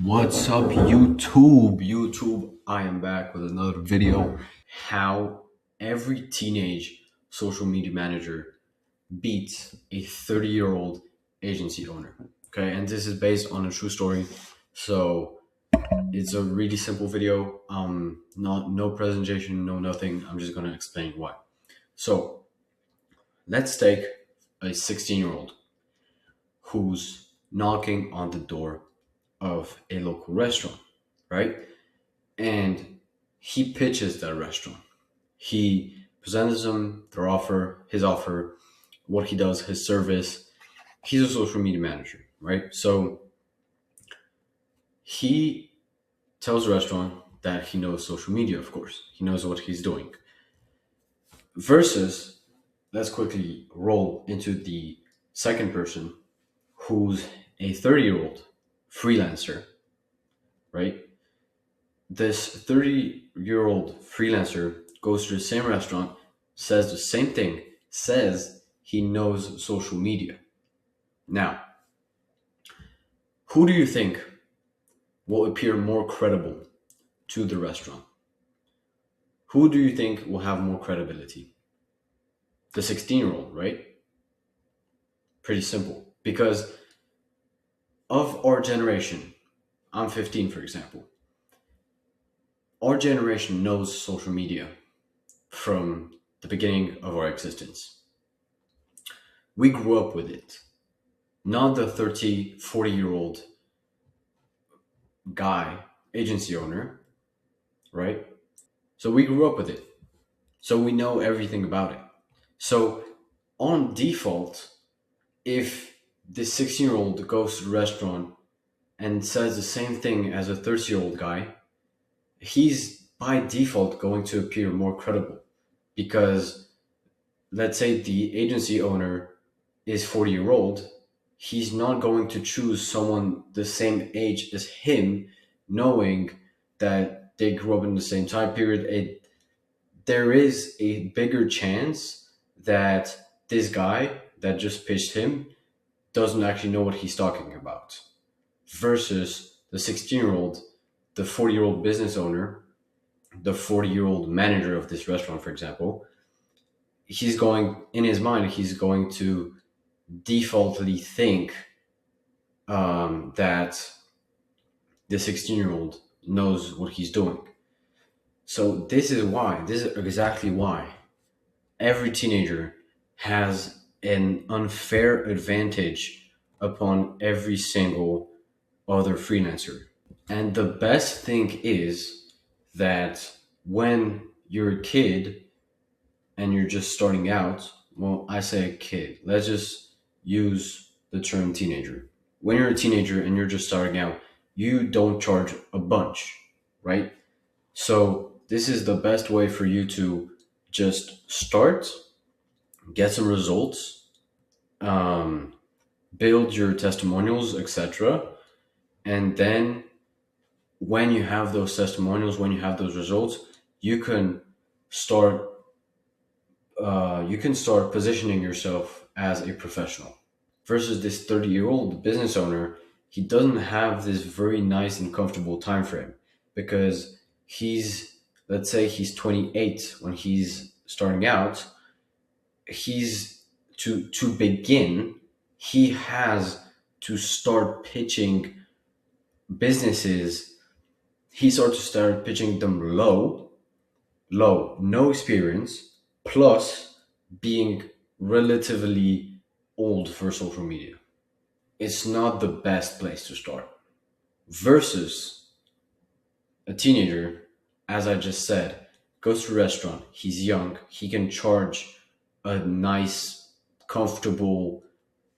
What's up, YouTube? I am back with another video. How every teenage social media manager beats a 30-year-old agency owner. Okay, and this is based on a true story. So it's a really simple video. Not no presentation, no nothing. I'm just gonna explain why. So let's take a 16-year-old who's knocking on the door of a local restaurant, right? And he pitches that restaurant. He presents them his offer, what he does, his service. He's a social media manager, right? So he tells the restaurant that he knows social media, of course. He knows what he's doing. Versus, let's quickly roll into the second person who's a 30-year-old freelancer, right? This 30-year-old freelancer goes to the same restaurant, says the same thing, says he knows social media. Now, who do you think will appear more credible to the restaurant? Who do you think will have more credibility? The 16-year-old, right? Pretty simple. Because of our generation, I'm 15, for example, our generation knows social media from the beginning of our existence. We grew up with it. Not the 30, 40-year-old guy, agency owner, right? So we grew up with it. So we know everything about it. So on default, if this 16-year-old goes to the restaurant and says the same thing as a 30-year-old guy, he's by default going to appear more credible because let's say the agency owner is 40-year-old, he's not going to choose someone the same age as him, knowing that they grew up in the same time period. There is a bigger chance that this guy that just pitched him doesn't actually know what he's talking about versus the 16-year-old, the 40-year-old business owner, the 40-year-old manager of this restaurant, for example. He's going, in his mind, he's going to defaultly think that the 16-year-old knows what he's doing. So this is exactly why every teenager has an unfair advantage upon every single other freelancer. And the best thing is that when you're a kid and you're just starting out, well, I say a kid, let's just use the term teenager. When you're a teenager and you're just starting out, you don't charge a bunch, right? So this is the best way for you to just start, get some results, um, build your testimonials, etc. And then when you have those testimonials, when you have those results, you can start positioning yourself as a professional. Versus this 30-year-old business owner, he doesn't have this very nice and comfortable time frame because let's say he's 28 when he's starting out. He's to begin, he has to start pitching businesses. He starts to start pitching them low, no experience, plus being relatively old for social media. It's not the best place to start. Versus a teenager, as I just said, goes to a restaurant, he's young, he can charge a nice, comfortable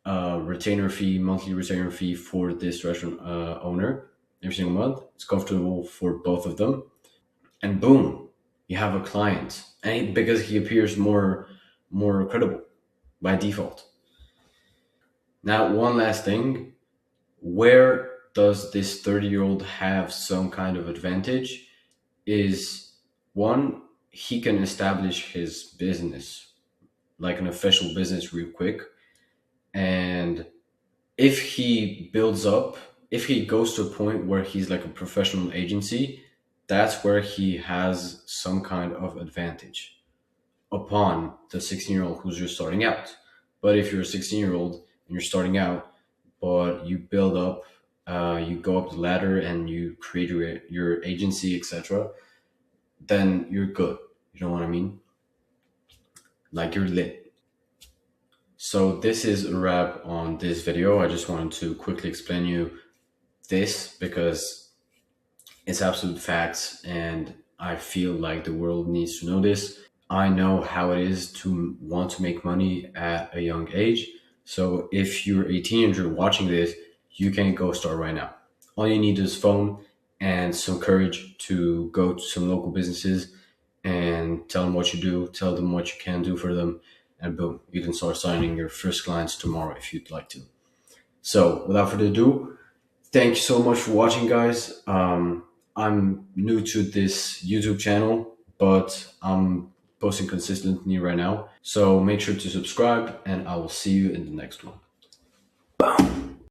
monthly retainer fee for this restaurant owner every single month. It's comfortable for both of them. And boom, you have a client. And because he appears more credible by default. Now, one last thing, where does this 30-year-old have some kind of advantage is one, he can establish his business, like an official business real quick. And if he builds up if he goes to a point where he's like a professional agency, that's where he has some kind of advantage upon the 16-year-old who's just starting out. But if you're a 16-year-old and you're starting out, but you build up, you go up the ladder and you create your agency, etc., then you're good. You know what I mean? Like you're lit. So this is a wrap on this video. I just wanted to quickly explain you this because it's absolute facts and I feel like the world needs to know this. I know how it is to want to make money at a young age. So if you're a teenager watching this, you can go start right now. All you need is phone and some courage to go to some local businesses and tell them what you do, tell them what you can do for them, and boom, you can start signing your first clients tomorrow if you'd like to. So without further ado, thank you so much for watching, guys. I'm new to this YouTube channel, but I'm posting consistently right now. So make sure to subscribe and I will see you in the next one. Boom.